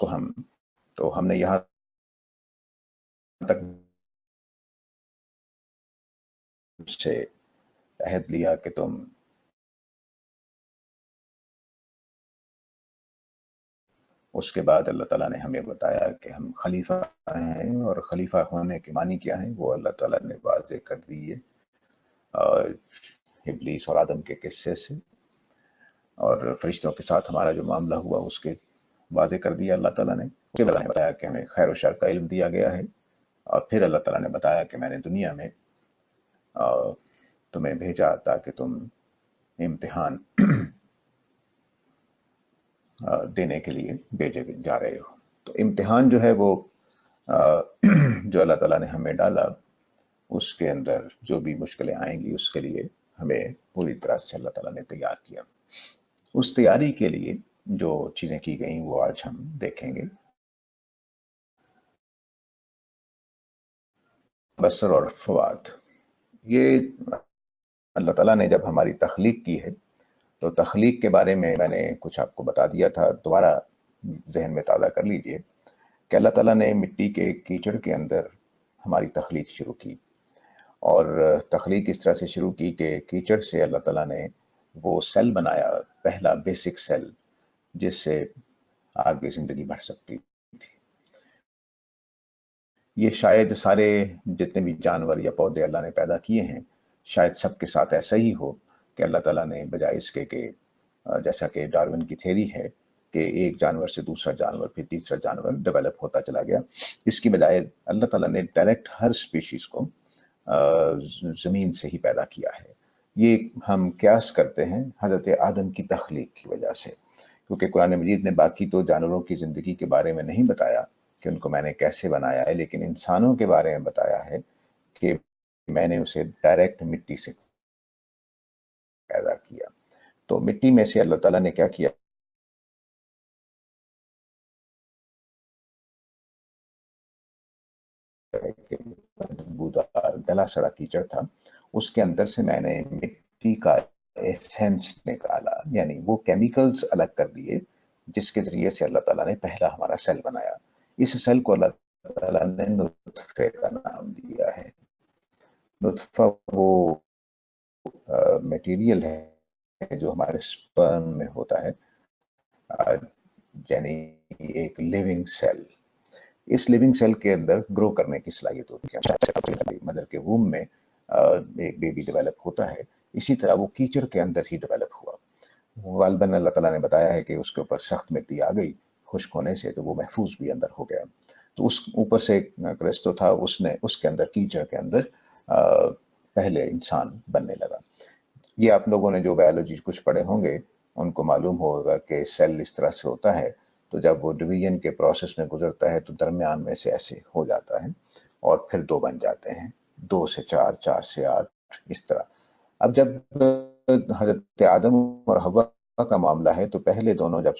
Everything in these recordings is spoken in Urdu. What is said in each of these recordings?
کو ہم نے یہاں تک سے عہد لیا کہ تم اس کے بعد اللہ تعالیٰ نے ہمیں بتایا کہ ہم خلیفہ ہیں، اور خلیفہ ہونے کے معنی کیا ہیں وہ اللہ تعالیٰ نے واضح کر دی ہے ابلیس اور آدم کے قصے سے، اور فرشتوں کے ساتھ ہمارا جو معاملہ ہوا اس کے واضح کر دیا اللہ تعالیٰ نے۔ اس کے بعد بتایا کہ ہمیں خیر و شر کا علم دیا گیا ہے، اور پھر اللہ تعالیٰ نے بتایا کہ میں نے دنیا میں تمہیں بھیجا تاکہ تم امتحان دینے کے لیے بھیجے جا رہے ہو۔ تو امتحان جو ہے وہ جو اللہ تعالیٰ نے ہمیں ڈالا، اس کے اندر جو بھی مشکلیں آئیں گی اس کے لیے ہمیں پوری طرح سے اللہ تعالیٰ نے تیار کیا۔ اس تیاری کے لیے جو چیزیں کی گئیں وہ آج ہم دیکھیں گے۔ بصر اور فواد، یہ اللہ تعالیٰ نے جب ہماری تخلیق کی ہے تو تخلیق کے بارے میں نے کچھ آپ کو بتا دیا تھا، دوبارہ ذہن میں تازہ کر لیجئے کہ اللہ تعالیٰ نے مٹی کے کیچڑ کے اندر ہماری تخلیق شروع کی، اور تخلیق اس طرح سے شروع کی کہ کیچڑ سے اللہ تعالیٰ نے وہ سیل بنایا، پہلا بیسک سیل جس سے آگے زندگی بڑھ سکتی تھی۔ یہ شاید سارے جتنے بھی جانور یا پودے اللہ نے پیدا کیے ہیں، شاید سب کے ساتھ ایسا ہی ہو کہ اللہ تعالیٰ نے بجائے اس کے کہ جیسا کہ ڈارون کی تھیوری ہے کہ ایک جانور سے دوسرا جانور پھر تیسرا جانور ڈیولپ ہوتا چلا گیا، اس کی بجائے اللہ تعالیٰ نے ڈائریکٹ ہر سپیشیز کو زمین سے ہی پیدا کیا ہے۔ یہ ہم قیاس کرتے ہیں حضرت آدم کی تخلیق کی وجہ سے، کیونکہ قرآن مجید نے باقی تو جانوروں کی زندگی کے بارے میں نہیں بتایا کہ ان کو میں نے کیسے بنایا ہے، لیکن انسانوں کے بارے میں بتایا ہے کہ میں نے اسے ڈائریکٹ مٹی سے پیدا کیا۔ تو مٹی میں سے اللہ تعالیٰ نے کیا کیا کہ بدبودار گلا سڑا کیچڑ تھا، اس کے اندر سے میں نے مٹی کا ایسنس نکالا، یعنی وہ کیمیکلز الگ کر دیے جس کے ذریعے سے اللہ تعالیٰ نے پہلا ہمارا سیل بنایا۔ اس سیل کو اللہ تعالیٰ نے نطفے کا نام دیا ہے۔ نطفہ وہ میٹیریل ہے جو ہمارے سپرم میں ہوتا ہے، یعنی ایک لیونگ سیل۔ اس لیونگ سیل کے اندر گرو کرنے کی صلاحیت ہوتی ہے۔ مدر کے ووم میں ایک بیبی ڈیولپ ہوتا ہے، اسی طرح وہ کیچڑ کے اندر ہی ڈیولپ ہوا۔ غالباً اللہ تعالیٰ نے بتایا ہے کہ اس کے اوپر سخت مٹی آ گئی خشک ہونے سے، تو وہ محفوظ بھی اندر ہو گیا۔ تو اس اوپر سے ایک کرسٹو تھا، اس کے اندر کیچڑ کے اندر پہلے انسان بننے لگا۔ یہ آپ لوگوں نے جو بایولوجی کچھ پڑھے ہوں گے ان کو معلوم ہوگا کہ سیل اس طرح سے ہوتا ہے، تو جب وہ ڈویژن کے پروسیس میں گزرتا ہے تو درمیان میں سے ایسے ہو جاتا ہے اور پھر دو بن جاتے ہیں، 2 سے 4، 4 سے 8، اس طرح۔ اب جب حضرت آدم اور حوا کا معاملہ ہے تو پہلے دونوں جب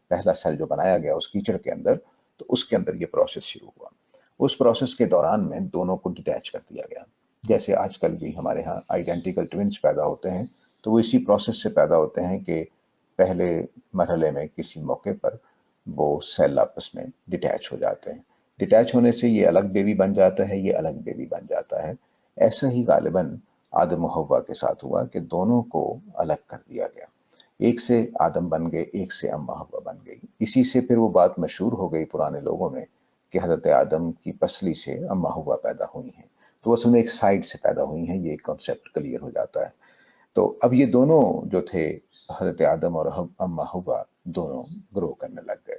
پہلا سیل جو بنایا گیا اس کیچڑ کے اندر، تو اس کے اندر یہ پروسیس شروع ہوا۔ اس پروسیس کے دوران میں دونوں کو ڈیٹیچ کر دیا گیا، جیسے آج کل بھی ہمارے ہاں آئیڈینٹیکل ٹوینز پیدا ہوتے ہیں تو وہ اسی پروسیس سے پیدا ہوتے ہیں کہ پہلے مرحلے میں کسی موقع پر وہ سیل آپس میں ڈیٹیچ ہو جاتے ہیں، ڈیٹیچ ہونے سے یہ الگ بیبی بن جاتا ہے، یہ الگ بیبی بن جاتا ہے۔ ایسا ہی غالباً آدم و حوا کے ساتھ ہوا کہ دونوں کو الگ کر دیا گیا، ایک سے آدم بن گئے، ایک سے اما حوا بن گئی۔ اسی سے پھر وہ بات مشہور ہو گئی پرانے لوگوں میں کہ حضرت آدم کی پسلی سے اما حوا پیدا ہوئی ہیں، تو اصل میں ایک سائڈ سے پیدا ہوئی ہیں، یہ کنسیپٹ کلیئر ہو جاتا ہے۔ تو اب یہ دونوں جو تھے حضرت آدم اور اما حوا دونوں گرو کرنے لگ گئے،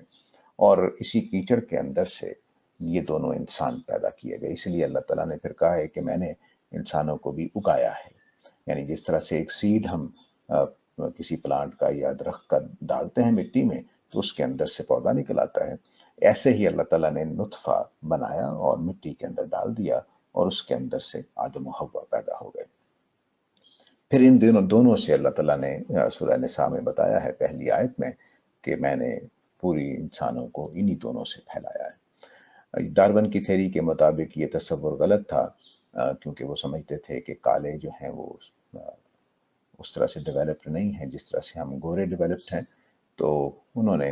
اور اسی کیچڑ کے اندر سے یہ دونوں انسان پیدا کیے گئے۔ اس لیے اللہ تعالیٰ نے پھر کہا ہے کہ میں نے انسانوں کو بھی اگایا ہے، یعنی جس طرح سے ایک سیڈ ہم کسی پلانٹ کا یا درخت کا ڈالتے ہیں مٹی میں تو اس کے اندر سے پودا نکل آتا ہے، ایسے ہی اللہ تعالیٰ نے نطفہ بنایا اور مٹی کے اندر ڈال دیا، اور اس کے اندر سے آدم و حوا پیدا ہو گئے۔ پھر ان دونوں سے اللہ تعالیٰ نے سورہ نساء میں بتایا ہے پہلی آیت میں کہ میں نے پوری انسانوں کو انہی دونوں سے پھیلایا ہے۔ ڈارون کی تھیوری کے مطابق یہ تصور غلط تھا، کیونکہ وہ سمجھتے تھے کہ کالے جو ہیں وہ اس طرح سے ڈیولپڈ نہیں ہیں جس طرح سے ہم گورے ڈیولپڈ ہیں، تو انہوں نے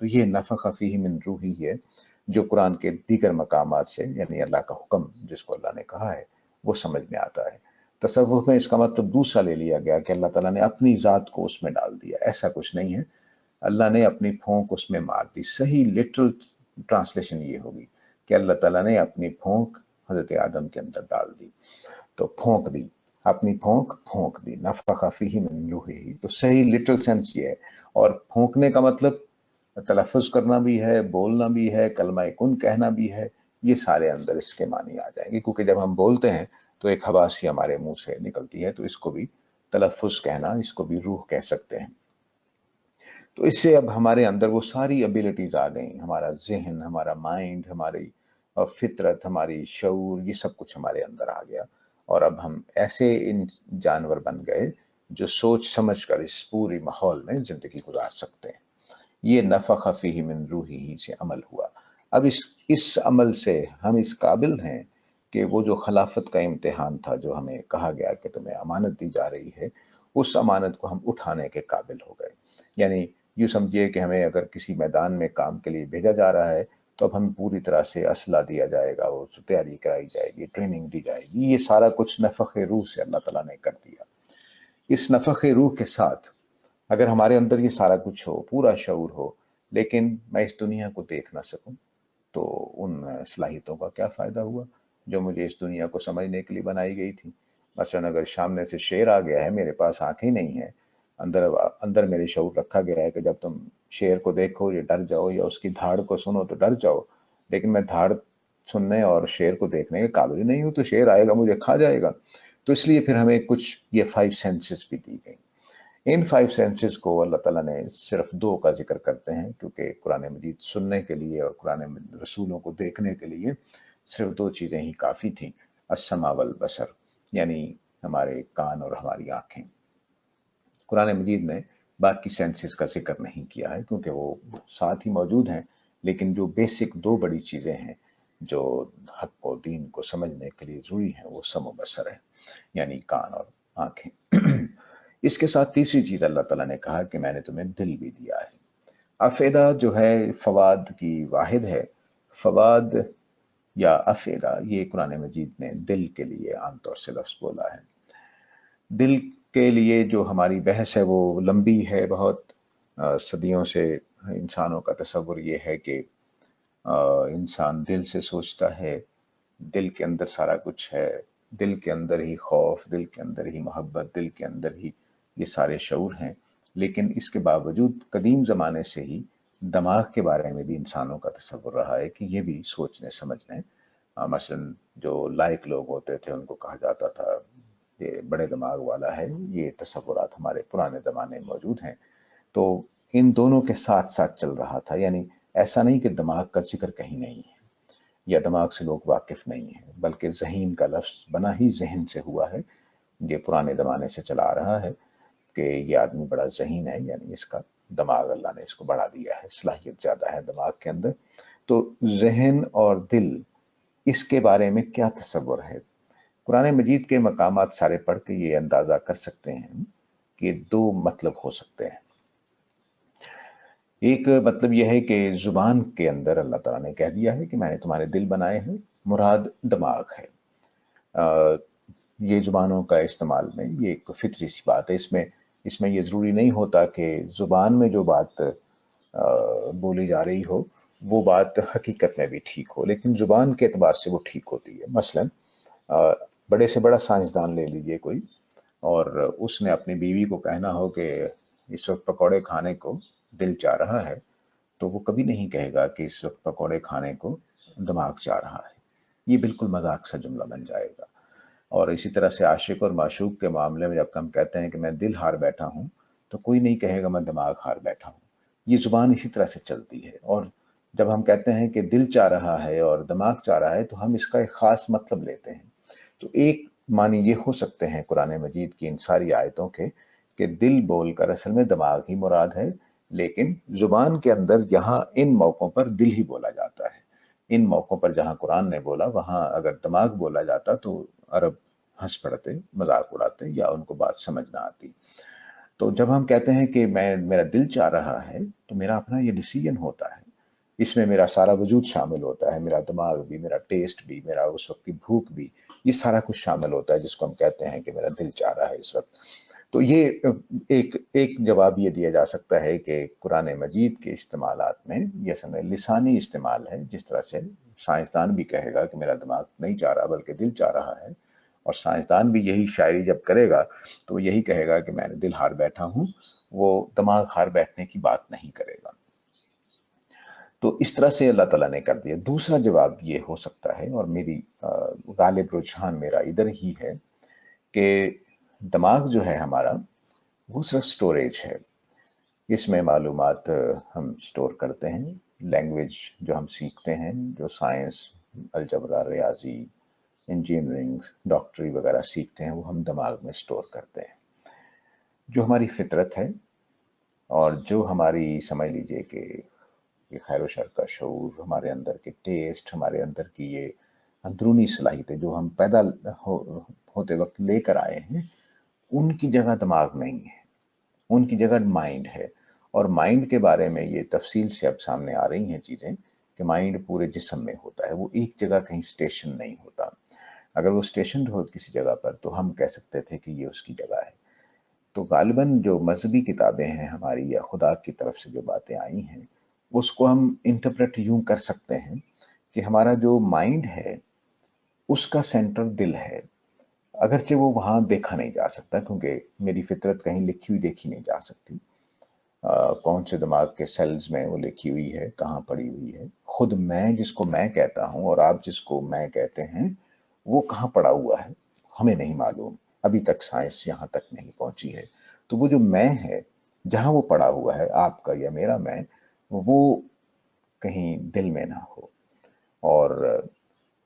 تو یہ نفخ فیہ من روحی ہے جو قرآن کے دیگر مقامات سے یعنی اللہ کا حکم جس کو اللہ نے کہا ہے وہ سمجھ میں آتا ہے۔ تصوف میں اس کا مطلب دوسرا لے لیا گیا کہ اللہ تعالیٰ نے اپنی ذات کو اس میں ڈال دیا، ایسا کچھ نہیں ہے، اللہ نے اپنی پھونک اس میں مار دی۔ صحیح لٹرل ٹرانسلیشن یہ ہوگی کہ اللہ تعالیٰ نے اپنی پھونک حضرت آدم کے اندر ڈال دی، تو پھونک دی، اپنی پھونک دی، نفخ فیہ من روحہ، تو صحیح لٹرل سینس یہ ہے۔ اور پھونکنے کا مطلب تلفظ کرنا بھی ہے، بولنا بھی ہے، کلمہ کن کہنا بھی ہے، یہ سارے اندر اس کے معنی آ جائیں گے، کیونکہ جب ہم بولتے ہیں تو ایک ہوا سی ہمارے منہ سے نکلتی ہے، تو اس کو بھی تلفظ کہنا، اس کو بھی روح کہہ سکتے ہیں۔ تو اس سے اب ہمارے اندر وہ ساری ابیلٹیز آ گئیں، ہمارا ذہن، ہمارا مائنڈ، ہماری فطرت، ہماری شعور، یہ سب کچھ ہمارے اندر آ گیا، اور اب ہم ایسے ان جانور بن گئے جو سوچ سمجھ کر اس پوری ماحول میں زندگی گزار سکتے ہیں۔ یہ نفخ فیہ من روحہ سے عمل ہوا۔ اب اس عمل سے ہم اس قابل ہیں کہ وہ جو خلافت کا امتحان تھا جو ہمیں کہا گیا کہ تمہیں امانت دی جا رہی ہے، اس امانت کو ہم اٹھانے کے قابل ہو گئے۔ یعنی یوں سمجھیے کہ ہمیں اگر کسی میدان میں کام کے لیے بھیجا جا رہا ہے تو اب ہمیں پوری طرح سے اسلحہ دیا جائے گا، وہ تیاری کرائی جائے گی، ٹریننگ دی جائے گی، یہ سارا کچھ نفخ روح سے اللہ تعالیٰ نے کر دیا۔ اس نفخ روح کے ساتھ اگر ہمارے اندر یہ سارا کچھ ہو، پورا شعور ہو، لیکن میں اس دنیا کو دیکھ نہ سکوں، تو ان صلاحیتوں کا کیا فائدہ ہوا جو مجھے اس دنیا کو سمجھنے کے لیے بنائی گئی تھی؟ مثلا اگر سامنے سے شیر آ گیا ہے، میرے پاس آنکھیں نہیں ہیں، اندر میرے شعور رکھا گیا ہے کہ جب تم شیر کو دیکھو یہ ڈر جاؤ، یا اس کی دھاڑ کو سنو تو ڈر جاؤ، لیکن میں دھاڑ سننے اور شیر کو دیکھنے کے قابل ہی نہیں ہوں، تو شیر آئے گا مجھے کھا جائے گا۔ تو اس لیے پھر ہمیں کچھ یہ 5 سینسز بھی دی گئی۔ ان 5 سینسز کو اللہ تعالیٰ نے صرف 2 کا ذکر کرتے ہیں، کیونکہ قرآن مجید سننے کے لیے اور قرآن رسولوں کو دیکھنے کے لیے صرف 2 چیزیں ہی کافی تھیں، السمع والبصر، یعنی ہمارے کان اور ہماری آنکھیں۔ قرآن مجید نے باقی سینسز کا ذکر نہیں کیا ہے کیونکہ وہ ساتھ ہی موجود ہیں، لیکن جو بیسک 2 بڑی چیزیں ہیں جو حق کو دین کو سمجھنے کے لیے ضروری ہیں، وہ سمع و بصر ہے، یعنی کان اور آنکھیں۔ اس کے ساتھ تیسری چیز اللہ تعالیٰ نے کہا کہ میں نے تمہیں دل بھی دیا ہے۔ افیدہ جو ہے فواد کی واحد ہے، فواد یا افیدہ، یہ قرآن مجید نے دل کے لیے عام طور سے لفظ بولا ہے۔ دل کے لیے جو ہماری بحث ہے وہ لمبی ہے بہت، صدیوں سے انسانوں کا تصور یہ ہے کہ انسان دل سے سوچتا ہے، دل کے اندر سارا کچھ ہے، دل کے اندر ہی خوف، دل کے اندر ہی محبت، دل کے اندر ہی یہ سارے شعور ہیں۔ لیکن اس کے باوجود قدیم زمانے سے ہی دماغ کے بارے میں بھی انسانوں کا تصور رہا ہے کہ یہ بھی سوچنے سمجھنے، مثلا جو لائق لوگ ہوتے تھے ان کو کہا جاتا تھا یہ بڑے دماغ والا ہے، یہ تصورات ہمارے پرانے زمانے میں موجود ہیں۔ تو ان دونوں کے ساتھ ساتھ چل رہا تھا، یعنی ایسا نہیں کہ دماغ کا ذکر کہیں نہیں ہے یا دماغ سے لوگ واقف نہیں ہیں، بلکہ ذہین کا لفظ بنا ہی ذہن سے ہوا ہے۔ یہ پرانے زمانے سے چلا آ رہا ہے کہ یہ آدمی بڑا ذہین ہے، یعنی اس کا دماغ اللہ نے اس کو بڑھا دیا ہے، صلاحیت زیادہ ہے دماغ کے اندر۔ تو ذہن اور دل، اس کے بارے میں کیا تصور ہے؟ قرآن مجید کے مقامات سارے پڑھ کے یہ اندازہ کر سکتے ہیں کہ 2 مطلب ہو سکتے ہیں۔ ایک مطلب یہ ہے کہ زبان کے اندر اللہ تعالیٰ نے کہہ دیا ہے کہ میں نے تمہارے دل بنائے ہیں، مراد دماغ ہے۔ یہ زبانوں کا استعمال میں یہ ایک فطری سی بات ہے، اس میں یہ ضروری نہیں ہوتا کہ زبان میں جو بات بولی جا رہی ہو وہ بات حقیقت میں بھی ٹھیک ہو، لیکن زبان کے اعتبار سے وہ ٹھیک ہوتی ہے۔ مثلا بڑے سے بڑا سائنسدان لے لیجئے کوئی، اور اس نے اپنی بیوی کو کہنا ہو کہ اس وقت پکوڑے کھانے کو دل چاہ رہا ہے، تو وہ کبھی نہیں کہے گا کہ اس وقت پکوڑے کھانے کو دماغ چاہ رہا ہے، یہ بالکل مذاق سا جملہ بن جائے گا۔ اور اسی طرح سے عاشق اور معشوق کے معاملے میں جب ہم کہتے ہیں کہ میں دل ہار بیٹھا ہوں، تو کوئی نہیں کہے گا میں دماغ ہار بیٹھا ہوں، یہ زبان اسی طرح سے چلتی ہے۔ اور جب ہم کہتے ہیں کہ دل چاہ رہا ہے اور دماغ چاہ رہا ہے تو ہم اس کا ایک خاص مطلب لیتے ہیں۔ تو ایک معنی یہ ہو سکتے ہیں قرآن مجید کی ان ساری آیتوں کے کہ دل بول کر اصل میں دماغ ہی مراد ہے، لیکن زبان کے اندر یہاں ان موقعوں پر دل ہی بولا جاتا ہے۔ ان موقعوں پر جہاں قرآن نے بولا وہاں اگر دماغ بولا جاتا تو عرب ہنس پڑتے، مذاق اڑاتے، یا ان کو بات سمجھ نہ آتی۔ تو جب ہم کہتے ہیں کہ میرا دل چاہ رہا ہے، تو میرا اپنا یہ ڈیسیجن ہوتا ہے، اس میں میرا سارا وجود شامل ہوتا ہے، میرا دماغ بھی، میرا ٹیسٹ بھی، میرا اس وقت کی بھوک بھی، یہ سارا کچھ شامل ہوتا ہے جس کو ہم کہتے ہیں کہ میرا دل چاہ رہا ہے اس وقت۔ تو یہ ایک جواب یہ دیا جا سکتا ہے کہ قرآن مجید کے استعمالات میں یہ سمجھ لسانی استعمال ہے، جس طرح سے سائنسدان بھی کہے گا کہ میرا دماغ نہیں چاہ رہا بلکہ دل چاہ رہا ہے، اور سائنسدان بھی یہی شاعری جب کرے گا تو وہ یہی کہے گا کہ میں نے دل ہار بیٹھا ہوں، وہ دماغ ہار بیٹھنے کی بات نہیں کرے گا۔ تو اس طرح سے اللہ تعالیٰ نے کر دیا۔ دوسرا جواب یہ ہو سکتا ہے، اور میری غالب رجحان میرا ادھر ہی ہے، کہ دماغ جو ہے ہمارا وہ صرف سٹوریج ہے، اس میں معلومات ہم سٹور کرتے ہیں، لینگویج جو ہم سیکھتے ہیں، جو سائنس، الجبرا، ریاضی، انجینئرنگ، ڈاکٹری وغیرہ سیکھتے ہیں، وہ ہم دماغ میں سٹور کرتے ہیں۔ جو ہماری فطرت ہے اور جو ہماری سمجھ لیجئے کہ یہ خیر و شر کا شعور، ہمارے اندر کے ٹیسٹ، ہمارے اندر کی یہ اندرونی صلاحیتیں جو ہم پیدا ہوتے وقت لے کر آئے ہیں، ان کی جگہ دماغ نہیں ہے، ان کی جگہ مائنڈ ہے۔ اور مائنڈ کے بارے میں یہ تفصیل سے اب سامنے آ رہی ہیں چیزیں کہ مائنڈ پورے جسم میں ہوتا ہے، وہ ایک جگہ کہیں اسٹیشن نہیں ہوتا۔ اگر وہ اسٹیشن ہو کسی جگہ پر تو ہم کہہ سکتے تھے کہ یہ اس کی جگہ ہے۔ تو غالباً جو مذہبی کتابیں ہیں ہماری، یا خدا کی طرف سے جو باتیں آئی ہیں، اس کو ہم انٹرپریٹ یوں کر سکتے ہیں کہ ہمارا جو مائنڈ ہے اس کا سینٹر دل ہے، اگرچہ وہ وہاں دیکھا نہیں جا سکتا، کیونکہ میری فطرت کہیں لکھی ہوئی دیکھی نہیں جا سکتی، کون سے دماغ کے سیلز میں وہ لکھی ہوئی ہے، کہاں پڑی ہوئی ہے، خود میں جس کو میں کہتا ہوں اور آپ جس کو میں کہتے ہیں، وہ کہاں پڑا ہوا ہے ہمیں نہیں معلوم، ابھی تک سائنس یہاں تک نہیں پہنچی ہے۔ تو وہ جو میں ہے، جہاں وہ پڑا ہوا ہے، آپ کا یا میرا میں، وہ کہیں دل میں نہ ہو، اور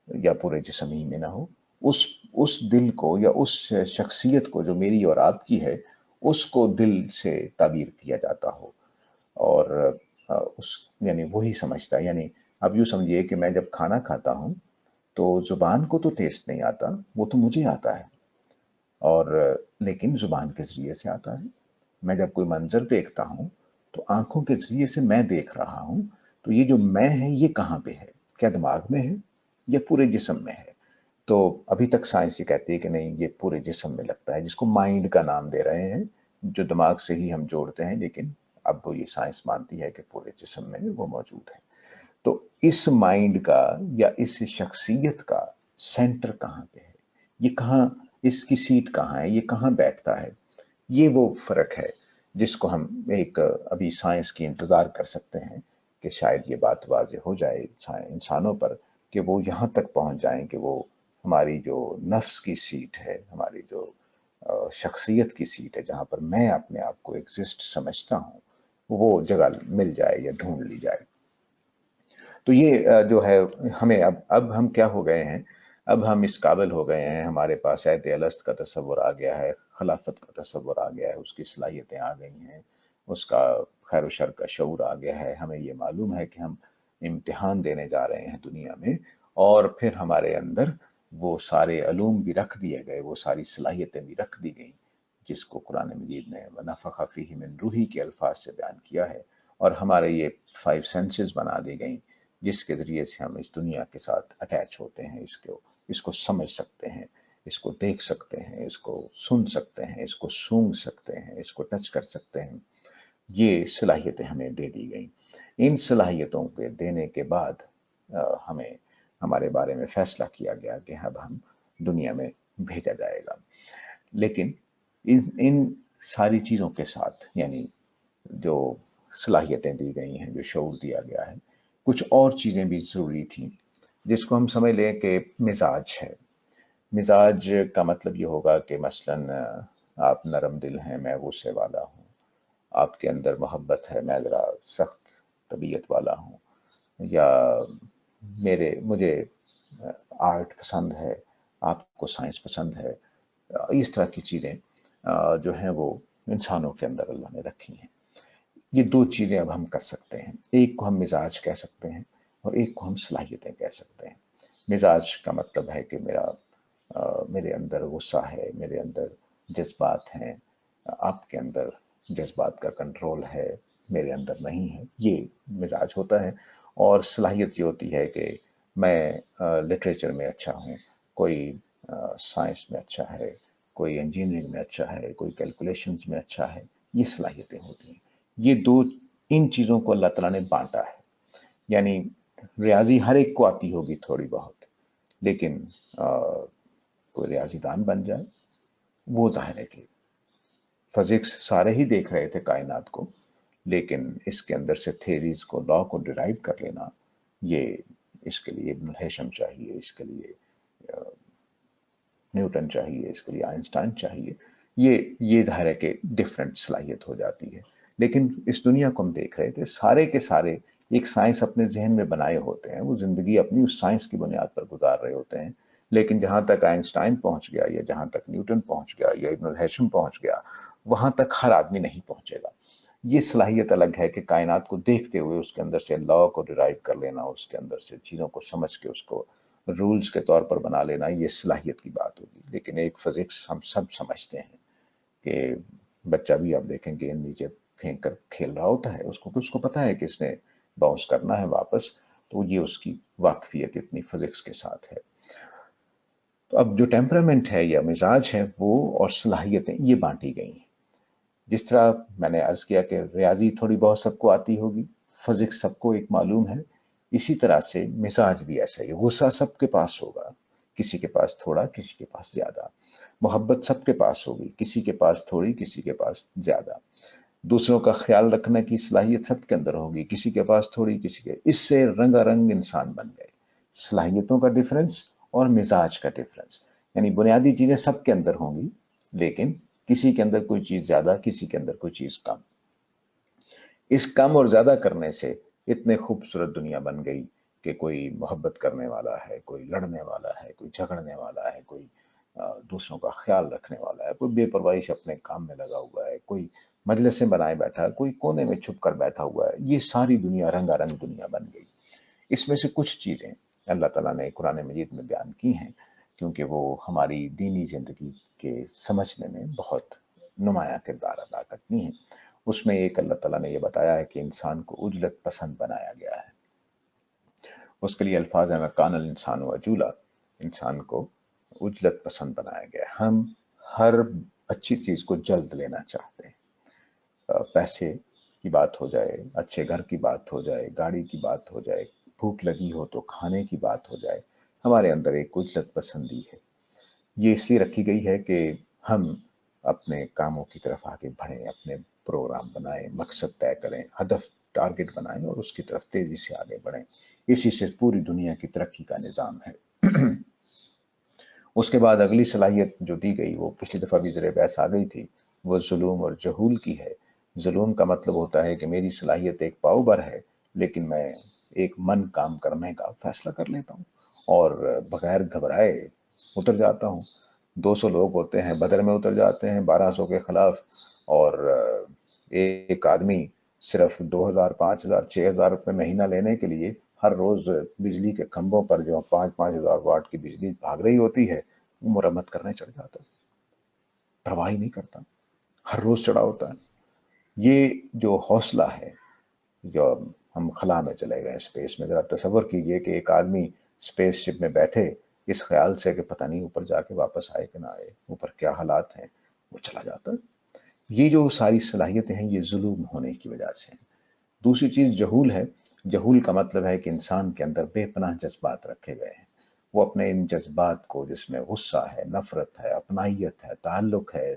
یا پورے جسم ہی میں نہ ہو، اس دل کو یا اس شخصیت کو جو میری اور آپ کی ہے، اس کو دل سے تعبیر کیا جاتا ہو، اور اس یعنی وہی سمجھتا ہے۔ یعنی اب یوں سمجھیے کہ میں جب کھانا کھاتا ہوں تو زبان کو تو ٹیسٹ نہیں آتا، وہ تو مجھے آتا ہے، اور لیکن زبان کے ذریعے سے آتا ہے۔ میں جب کوئی منظر دیکھتا ہوں تو آنکھوں کے ذریعے سے میں دیکھ رہا ہوں، تو یہ جو میں ہے یہ کہاں پہ ہے؟ کیا دماغ میں ہے یا پورے جسم میں ہے؟ تو ابھی تک سائنس یہ کہتی ہے کہ نہیں، یہ پورے جسم میں لگتا ہے، جس کو مائنڈ کا نام دے رہے ہیں، جو دماغ سے ہی ہم جوڑتے ہیں، لیکن اب وہ یہ سائنس مانتی ہے کہ پورے جسم میں وہ موجود ہے۔ تو اس مائنڈ کا یا اس شخصیت کا سینٹر کہاں پہ ہے، یہ کہاں، اس کی سیٹ کہاں ہے، یہ کہاں بیٹھتا ہے، یہ وہ فرق ہے جس کو ہم ایک ابھی سائنس کی انتظار کر سکتے ہیں کہ شاید یہ بات واضح ہو جائے انسانوں پر، کہ وہ یہاں تک پہنچ جائیں کہ وہ ہماری جو نفس کی سیٹ ہے، ہماری جو شخصیت کی سیٹ ہے، جہاں پر میں اپنے آپ کو ایگزسٹ سمجھتا ہوں، وہ جگہ مل جائے یا ڈھونڈ لی جائے۔ تو یہ جو ہے ہمیں اب ہم کیا ہو گئے ہیں، اب ہم اس قابل ہو گئے ہیں، ہمارے پاس عہد الست کا تصور آ گیا ہے، خلافت کا تصور آ گیا ہے، اس کی صلاحیتیں آ گئی ہیں، اس کا خیر و شر کا شعور آ گیا ہے، ہمیں یہ معلوم ہے کہ ہم امتحان دینے جا رہے ہیں دنیا میں، اور پھر ہمارے اندر وہ سارے علوم بھی رکھ دیے گئے، وہ ساری صلاحیتیں بھی رکھ دی گئیں، جس کو قرآن مجید نے وَنَفَخَ فِيهِ مِن روحی کے الفاظ سے بیان کیا ہے، اور ہمارے یہ 5 سینسز بنا دی گئیں، جس کے ذریعے سے ہم اس دنیا کے ساتھ اٹیچ ہوتے ہیں، اس کو سمجھ سکتے ہیں، اس کو دیکھ سکتے ہیں، اس کو سن سکتے ہیں، اس کو سونگھ سکتے ہیں، اس کو ٹچ کر سکتے ہیں۔ یہ صلاحیتیں ہمیں دے دی گئیں۔ ان صلاحیتوں کے دینے کے بعد ہمیں ہمارے بارے میں فیصلہ کیا گیا کہ اب ہم دنیا میں بھیجا جائے گا۔ لیکن ان ساری چیزوں کے ساتھ، یعنی جو صلاحیتیں دی گئی ہیں، جو شعور دیا گیا ہے، کچھ اور چیزیں بھی ضروری تھیں، جس کو ہم سمجھ لیں کہ مزاج ہے۔ مزاج کا مطلب یہ ہوگا کہ مثلاً آپ نرم دل ہیں، میں غصے والا ہوں، آپ کے اندر محبت ہے، میں ذرا سخت طبیعت والا ہوں، یا مجھے آرٹ پسند ہے، آپ کو سائنس پسند ہے، اس طرح کی چیزیں جو ہیں وہ انسانوں کے اندر اللہ نے رکھی ہیں۔ یہ دو چیزیں اب ہم کر سکتے ہیں، ایک کو ہم مزاج کہہ سکتے ہیں اور ایک کو ہم صلاحیتیں کہہ سکتے ہیں۔ مزاج کا مطلب ہے کہ میرے اندر غصہ ہے، میرے اندر جذبات ہیں، آپ کے اندر جذبات کا کنٹرول ہے میرے اندر نہیں ہے، یہ مزاج ہوتا ہے۔ اور صلاحیت یہ ہوتی ہے کہ میں لٹریچر میں اچھا ہوں، کوئی سائنس میں اچھا ہے، کوئی انجینئرنگ میں اچھا ہے، کوئی کیلکولیشنز میں اچھا ہے، یہ صلاحیتیں ہوتی ہیں۔ یہ دو، ان چیزوں کو اللہ تعالیٰ نے بانٹا ہے، یعنی ریاضی ہر ایک کو آتی ہوگی تھوڑی بہت، لیکن کوئی ریاضی دان بن جائے وہ ظاہر ہے کہ فزکس سارے ہی دیکھ رہے تھے کائنات کو، لیکن اس کے اندر سے تھیریز کو، لا کو ڈرائیو کر لینا، یہ اس کے لیے ابن الہیثم چاہیے، اس کے لیے نیوٹن چاہیے، اس کے لیے آئنسٹائن چاہیے۔ یہ ظاہر ہے کہ ڈفرینٹ صلاحیت ہو جاتی ہے۔ لیکن اس دنیا کو ہم دیکھ رہے تھے، سارے کے سارے ایک سائنس اپنے ذہن میں بنائے ہوتے ہیں، وہ زندگی اپنی اس سائنس کی بنیاد پر گزار رہے ہوتے ہیں، لیکن جہاں تک آئنسٹائن پہنچ گیا، یا جہاں تک نیوٹن پہنچ گیا، یا ابن الہیثم پہنچ گیا، وہاں تک ہر آدمی نہیں پہنچے گا۔ یہ صلاحیت الگ ہے کہ کائنات کو دیکھتے ہوئے اس کے اندر سے لا کو ڈرائیو کر لینا، اس کے اندر سے چیزوں کو سمجھ کے اس کو رولز کے طور پر بنا لینا، یہ صلاحیت کی بات ہوگی۔ لیکن ایک فزکس ہم سب سمجھتے ہیں کہ بچہ بھی آپ دیکھیں کہ نیچے پھینک کر کھیل رہا ہوتا ہے، اس کو پتا ہے کہ اس نے باؤنس کرنا ہے واپس، تو یہ اس کی واقفیت اتنی فزکس کے ساتھ ہے۔ تو اب جو ٹیمپرامنٹ ہے یا مزاج ہے وہ اور صلاحیتیں یہ بانٹی گئی ہیں۔ جس طرح میں نے عرض کیا کہ ریاضی تھوڑی بہت سب کو آتی ہوگی، فزکس سب کو ایک معلوم ہے، اسی طرح سے مزاج بھی ایسا ہی، غصہ سب کے پاس ہوگا، کسی کے پاس تھوڑا، کسی کے پاس زیادہ۔ محبت سب کے پاس ہوگی، کسی کے پاس تھوڑی، کسی کے پاس زیادہ۔ دوسروں کا خیال رکھنے کی صلاحیت سب کے اندر ہوگی، کسی کے پاس تھوڑی، کسی کے، اس سے رنگا رنگ انسان بن گئے۔ صلاحیتوں کا ڈفرنس اور مزاج کا ڈفرنس، یعنی بنیادی چیزیں سب کے اندر ہوں گی، لیکن کسی کے اندر کوئی چیز زیادہ، کسی کے اندر کوئی چیز کم۔ اس کم اور زیادہ کرنے سے اتنے خوبصورت دنیا بن گئی کہ کوئی محبت کرنے والا ہے، کوئی لڑنے والا ہے، کوئی جھگڑنے والا ہے، کوئی دوسروں کا خیال رکھنے والا ہے، کوئی بے پرواہی سے اپنے کام میں لگا ہوا ہے، کوئی مجلسیں بنائے بیٹھا ہے، کوئی کونے میں چھپ کر بیٹھا ہوا ہے۔ یہ ساری دنیا رنگا رنگ دنیا بن گئی۔ اس میں سے کچھ چیزیں اللہ تعالیٰ نے قرآن مجید میں بیان کی ہیں، کیونکہ وہ ہماری دینی زندگی کے سمجھنے میں بہت نمایاں کردار ادا کرتی ہیں۔ اس میں ایک اللہ تعالیٰ نے یہ بتایا ہے کہ انسان کو عجلت پسند بنایا گیا ہے۔ اس کے لیے الفاظ ہیں کان الانسان عجولا، انسان کو عجلت پسند بنایا گیا ہے۔ ہم ہر اچھی چیز کو جلد لینا چاہتے ہیں، پیسے کی بات ہو جائے، اچھے گھر کی بات ہو جائے، گاڑی کی بات ہو جائے، بھوک لگی ہو تو کھانے کی بات ہو جائے، ہمارے اندر ایک عجلت پسندی ہے۔ یہ اس لیے رکھی گئی ہے کہ ہم اپنے کاموں کی طرف آگے بڑھیں، اپنے پروگرام بنائیں، مقصد طے کریں، ہدف ٹارگٹ بنائیں اور اس کی طرف تیزی سے آگے بڑھیں۔ اسی سے پوری دنیا کی ترقی کا نظام ہے۔ اس کے بعد اگلی صلاحیت جو دی گئی، وہ پچھلی دفعہ بھی زیر بحث آ گئی تھی، وہ ظلم اور جہول کی ہے۔ ظلم کا مطلب ہوتا ہے کہ میری صلاحیت ایک پاؤ بھر ہے، لیکن میں ایک من کام کرنے کا فیصلہ کر لیتا ہوں اور بغیر گھبرائے اتر جاتا ہوں۔ 200 لوگ ہوتے ہیں، بدر میں اتر جاتے ہیں 1200 کے خلاف، اور ایک آدمی صرف 2000 5000 6000 روپے مہینہ لینے کے لیے ہر روز بجلی کے کھمبوں پر جو 5,000 واٹ کی بجلی بھاگ رہی ہوتی ہے، وہ مرمت کرنے چڑھ جاتا ہے، پرواہ ہی نہیں کرتا، ہر روز چڑھا ہوتا ہے۔ یہ جو حوصلہ ہے، جو ہم خلا میں چلے گئے، اسپیس میں، ذرا تصور کیجئے کہ ایک آدمی اسپیس شپ میں بیٹھے اس خیال سے کہ پتہ نہیں اوپر جا کے واپس آئے کہ نہ آئے، اوپر کیا حالات ہیں، وہ چلا جاتا ہے۔ یہ جو ساری صلاحیتیں ہیں، یہ ظلم ہونے کی وجہ سے ہیں۔ دوسری چیز جہول ہے۔ جہول کا مطلب ہے کہ انسان کے اندر بے پناہ جذبات رکھے گئے ہیں، وہ اپنے ان جذبات کو، جس میں غصہ ہے، نفرت ہے، اپنائیت ہے، تعلق ہے،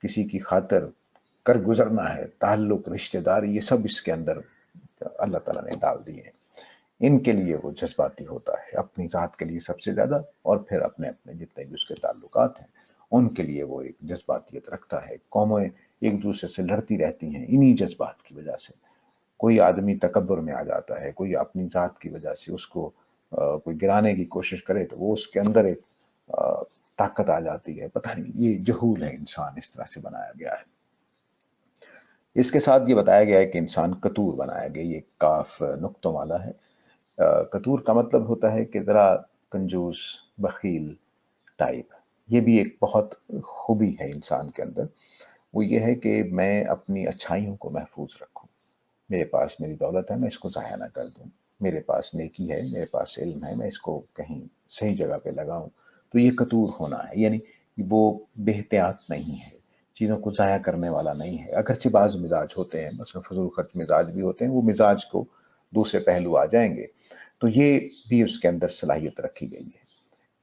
کسی کی خاطر کر گزرنا ہے، تعلق، رشتہ داری، یہ سب اس کے اندر اللہ تعالیٰ نے ڈال دیے ہیں۔ ان کے لیے وہ جذباتی ہوتا ہے، اپنی ذات کے لیے سب سے زیادہ، اور پھر اپنے اپنے جتنے بھی اس کے تعلقات ہیں ان کے لیے وہ ایک جذباتیت رکھتا ہے۔ قومیں ایک دوسرے سے لڑتی رہتی ہیں انہی جذبات کی وجہ سے۔ کوئی آدمی تکبر میں آ جاتا ہے، کوئی اپنی ذات کی وجہ سے اس کو کوئی گرانے کی کوشش کرے تو وہ اس کے اندر ایک طاقت آ جاتی ہے، پتہ نہیں، یہ جہول ہے، انسان اس طرح سے بنایا گیا ہے۔ اس کے ساتھ یہ بتایا گیا ہے کہ انسان قطور بنایا گیا، یہ کاف نقطوں والا ہے۔ قطور کا مطلب ہوتا ہے کہ ذرا کنجوس، بخیل ٹائپ۔ یہ بھی ایک بہت خوبی ہے انسان کے اندر۔ وہ یہ ہے کہ میں اپنی اچھائیوں کو محفوظ رکھوں. میرے پاس میری دولت ہے، میں اس کو ضائع نہ کر دوں. میرے پاس نیکی ہے، میرے پاس علم ہے، میں اس کو کہیں صحیح جگہ پہ لگاؤں. تو یہ قطور ہونا ہے، یعنی وہ بے احتیاط نہیں ہے، چیزوں کو ضائع کرنے والا نہیں ہے. اگرچہ بعض مزاج ہوتے ہیں، مثلا فضول خرچ مزاج بھی ہوتے ہیں، وہ مزاج کو دوسرے پہلو آ جائیں گے. تو یہ بھی اس کے اندر صلاحیت رکھی گئی ہے.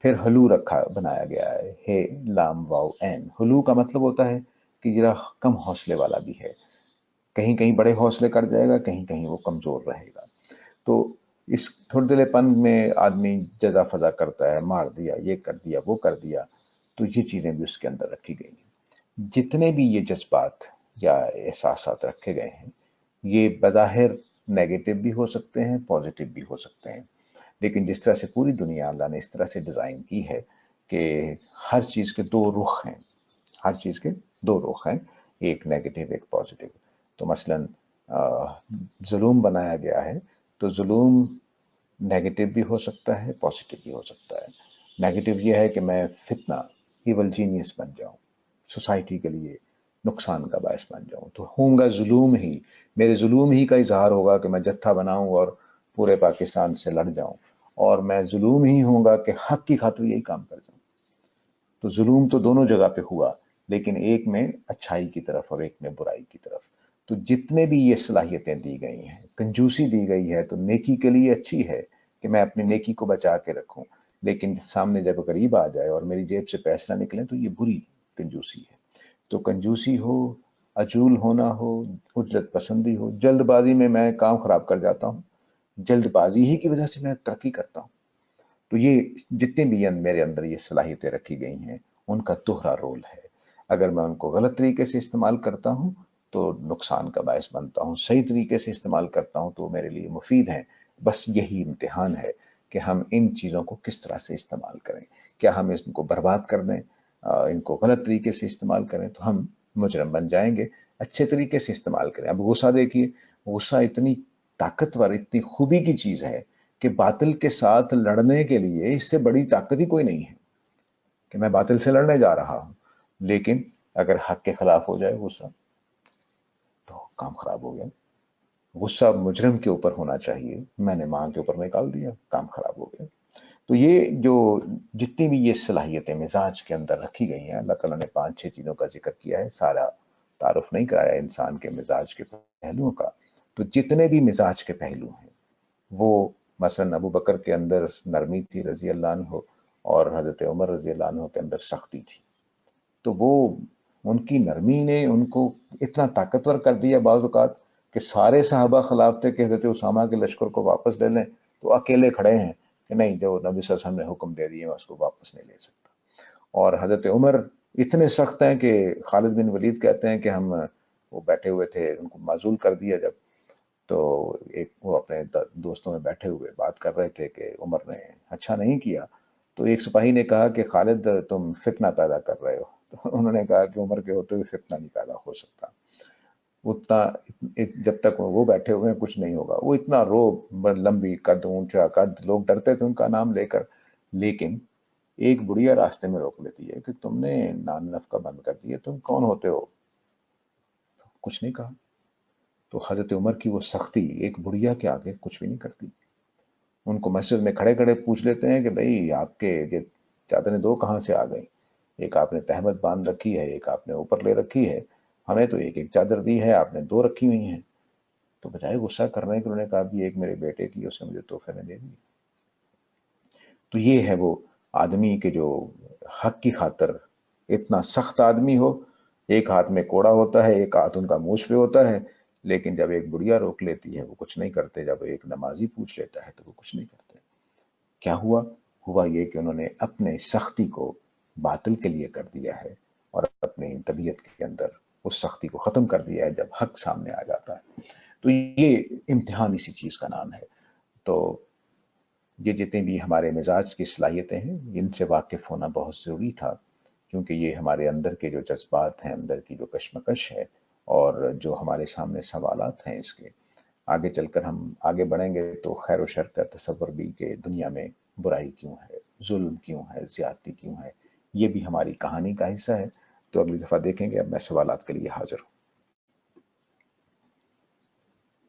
پھر ہلو رکھا بنایا گیا ہے، ہے لام واو این. ہلو کا مطلب ہوتا ہے کہ ذرا کم حوصلے والا بھی ہے، کہیں کہیں بڑے حوصلے کر جائے گا، کہیں کہیں وہ کمزور رہے گا. تو اس تھوڑے دلے پن میں آدمی جزا فضا کرتا ہے، مار دیا، یہ کر دیا، وہ کر دیا. تو یہ چیزیں بھی اس کے اندر رکھی گئی ہیں. جتنے بھی یہ جذبات یا احساسات رکھے گئے ہیں، یہ بظاہر نیگیٹو بھی ہو سکتے ہیں، پازیٹو بھی ہو سکتے ہیں. لیکن جس طرح سے پوری دنیا اللہ نے اس طرح سے ڈیزائن کی ہے کہ ہر چیز کے دو رخ ہیں، ہر چیز کے دو رخ ہیں، ایک نیگیٹو ایک پازیٹو. تو مثلا ظلم بنایا گیا ہے، تو ظلم نیگیٹو بھی ہو سکتا ہے، پازیٹو بھی ہو سکتا ہے. نیگیٹو یہ ہے کہ میں فتنہ، ایول جینیس بن جاؤں، سوسائٹی کے لیے نقصان کا باعث بن جاؤں. تو ہوں گا ظلم ہی، میرے ظلم ہی کا اظہار ہوگا کہ میں جتھا بناؤں اور پورے پاکستان سے لڑ جاؤں. اور میں ظلم ہی ہوں گا کہ حق کی خاطر یہی کام کر جاؤں. تو ظلم تو دونوں جگہ پہ ہوا، لیکن ایک میں اچھائی کی طرف اور ایک میں برائی کی طرف. تو جتنے بھی یہ صلاحیتیں دی گئی ہیں، کنجوسی دی گئی ہے تو نیکی کے لیے اچھی ہے کہ میں اپنی نیکی کو بچا کے رکھوں، لیکن سامنے جب غریب آ جائے اور میری جیب سے پیسہ نہ نکلے تو یہ بری کنجوسی ہے. تو کنجوسی ہو، عجول ہونا ہو، عجلت پسندی ہو، جلد بازی میں کام خراب کر جاتا ہوں، جلد بازی ہی کی وجہ سے میں ترقی کرتا ہوں. تو یہ جتنے بھی میرے اندر یہ صلاحیتیں رکھی گئی ہیں، ان کا دوہرا رول ہے. اگر میں ان کو غلط طریقے سے استعمال کرتا ہوں تو نقصان کا باعث بنتا ہوں، صحیح طریقے سے استعمال کرتا ہوں تو میرے لیے مفید ہیں. بس یہی امتحان ہے کہ ہم ان چیزوں کو کس طرح سے استعمال کریں. کیا ہم ان کو برباد کر دیں، ان کو غلط طریقے سے استعمال کریں تو ہم مجرم بن جائیں گے. اچھے طریقے سے استعمال کریں. اب غصہ دیکھیے، غصہ اتنی طاقتور، اتنی خوبی کی چیز ہے کہ باطل کے ساتھ لڑنے کے لیے اس سے بڑی طاقت ہی کوئی نہیں ہے کہ میں باطل سے لڑنے جا رہا ہوں. لیکن اگر حق کے خلاف ہو جائے غصہ تو کام خراب ہو گیا. غصہ مجرم کے اوپر ہونا چاہیے، میں نے ماں کے اوپر نکال دیا، کام خراب ہو گیا. تو یہ جو جتنی بھی یہ صلاحیتیں مزاج کے اندر رکھی گئی ہیں، اللہ تعالیٰ نے 5-6 چیزوں کا ذکر کیا ہے، سارا تعارف نہیں کرایا انسان کے مزاج کے پہلوؤں کا. تو جتنے بھی مزاج کے پہلو ہیں وہ، مثلا ابو بکر کے اندر نرمی تھی رضی اللہ عنہ، اور حضرت عمر رضی اللہ عنہ کے اندر سختی تھی. تو وہ ان کی نرمی نے ان کو اتنا طاقتور کر دیا بعض اوقات کہ سارے صحابہ خلاف تھے کہ حضرت اسامہ کے لشکر کو واپس لے لیں، تو اکیلے کھڑے ہیں کہ نہیں، جو نبی صلی اللہ علیہ وسلم نے حکم دے دیے میں اس کو واپس نہیں لے سکتا. اور حضرت عمر اتنے سخت ہیں کہ خالد بن ولید کہتے ہیں کہ ہم وہ بیٹھے ہوئے تھے، ان کو معزول کر دیا جب، تو ایک وہ اپنے دوستوں میں بیٹھے ہوئے بات کر رہے تھے کہ عمر نے اچھا نہیں کیا. تو ایک سپاہی نے کہا کہ خالد تم فتنہ پیدا کر رہے ہو. تو انہوں نے کہا کہ عمر کے ہوتے ہوئے فتنہ نہیں پیدا ہو سکتا. اتنا جب تک وہ بیٹھے ہوئے ہیں کچھ نہیں ہوگا. وہ اتنا روب، لمبی قد، اونچا قد، لوگ ڈرتے تھے ان کا نام لے کر. لیکن ایک بڑھیا راستے میں روک لیتی ہے کہ تم نے نان نفقہ بند کر دیا، تم کون ہوتے ہو؟ کچھ نہیں کہا. تو حضرت عمر کی وہ سختی ایک بڑھیا کے آگے کچھ بھی نہیں کرتی. ان کو مسجد میں کھڑے کھڑے پوچھ لیتے ہیں کہ بھئی آپ کے یہ چادریں دو کہاں سے آ گئیں؟ ایک آپ نے تہمت باندھ رکھی ہے، ایک آپ نے اوپر لے رکھی ہے، ہمیں تو ایک ایک چادر دی ہے، آپ نے دو رکھی ہوئی ہیں. تو بجائے غصہ کرنے کے انہوں نے کہا بھی ایک میرے بیٹے کی، اس نے مجھے تحفے میں دے دی. تو یہ ہے وہ آدمی کے جو حق کی خاطر اتنا سخت آدمی ہو. ایک ہاتھ میں کوڑا ہوتا ہے، ایک ہاتھ ان کا مونچھ پہ ہوتا ہے، لیکن جب ایک بڑھیا روک لیتی ہے وہ کچھ نہیں کرتے. جب ایک نمازی پوچھ لیتا ہے تو وہ کچھ نہیں کرتے. کیا ہوا؟ ہوا یہ کہ انہوں نے اپنے سختی کو باطل کے لیے کر دیا ہے اور اپنی طبیعت کے اندر اس سختی کو ختم کر دیا ہے جب حق سامنے آ جاتا ہے. تو یہ امتحان اسی چیز کا نام ہے. تو یہ جتنے بھی ہمارے مزاج کی صلاحیتیں ہیں، ان سے واقف ہونا بہت ضروری تھا، کیونکہ یہ ہمارے اندر کے جو جذبات ہیں، اندر کی جو کشمکش ہے، اور جو ہمارے سامنے سوالات ہیں اس کے آگے چل کر ہم آگے بڑھیں گے تو خیر و شر کا تصور بھی کہ دنیا میں برائی کیوں ہے، ظلم کیوں ہے، زیادتی کیوں ہے، یہ بھی ہماری کہانی کا حصہ ہے. تو اگلی دفعہ دیکھیں گے. اب میں سوالات کے لیے حاضر ہوں.